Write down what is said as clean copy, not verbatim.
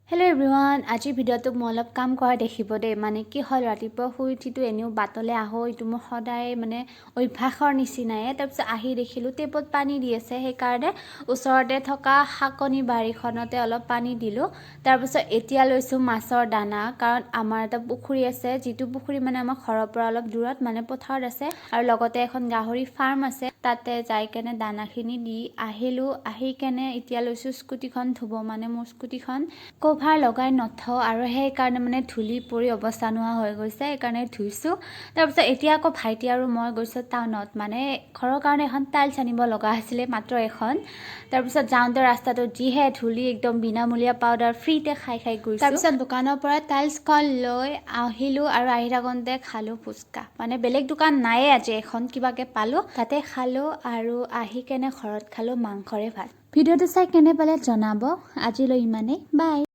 hello' everyone আজি ভিডিঅ'টো মই অলপ কাম কৰা দেখিব দেই মানে কি হ'ল ৰাতিপুৱা শুই উঠিতো এনেও বাটলে আহো এইটো মোৰ সদায় মানে অভ্যাসৰ নিচিনাই তাৰপিছত আহি দেখিলোঁ টেপত পানী দি আছে সেইকাৰণে ওচৰতে থকা শাকনি বাৰীখনতে অলপ পানী দিলোঁ তাৰপিছত এতিয়া লৈছোঁ মাছৰ দানা কাৰণ আমাৰ এটা পুখুৰী আছে যিটো পুখুৰী মানে আমাৰ ঘৰৰ পৰা অলপ দূৰত মানে পথাৰত আছে আৰু লগতে এখন গাহৰি ফাৰ্ম আছে তাতে যাই কেনে দানাখিনি দি আহিলোঁ আহি কেনে এতিয়া লৈছোঁ স্কুটিখন ধুব মানে মোৰ স্কুটিখন কভাৰ লগাই নথওঁ আৰু সেইকাৰণে মানে ধূলি পৰি অৱস্থা নোহোৱা হৈ গৈছে সেইকাৰণে ধুইছোঁ তাৰপিছত এতিয়া আকৌ ভাইটি আৰু মই গৈছোঁ টাউনত মানে ঘৰৰ কাৰণে এখন টাইলছ আনিব লগা আছিলে মাত্ৰ এখন তাৰপিছত যাওঁতে ৰাস্তাটোত যিহে ধূলি একদম বিনামূলীয়া পাউডাৰ ফ্ৰীতে খাই গৈছোঁ তাৰপিছত দোকানৰ পৰা টাইলছখন লৈ আহিলোঁ আৰু আহি থাকোঁতে খালোঁ ফুচকা মানে বেলেগ দোকান নায়ে আজি এখন কিবাকে পালোঁ তাতে খালোঁ আৰু আহি কেনে ঘৰত খালোঁ মাংসৰে ভাত ভিডিঅ'টো চাই কেনে পালে জনাব আজিলৈ ইমানেই বাই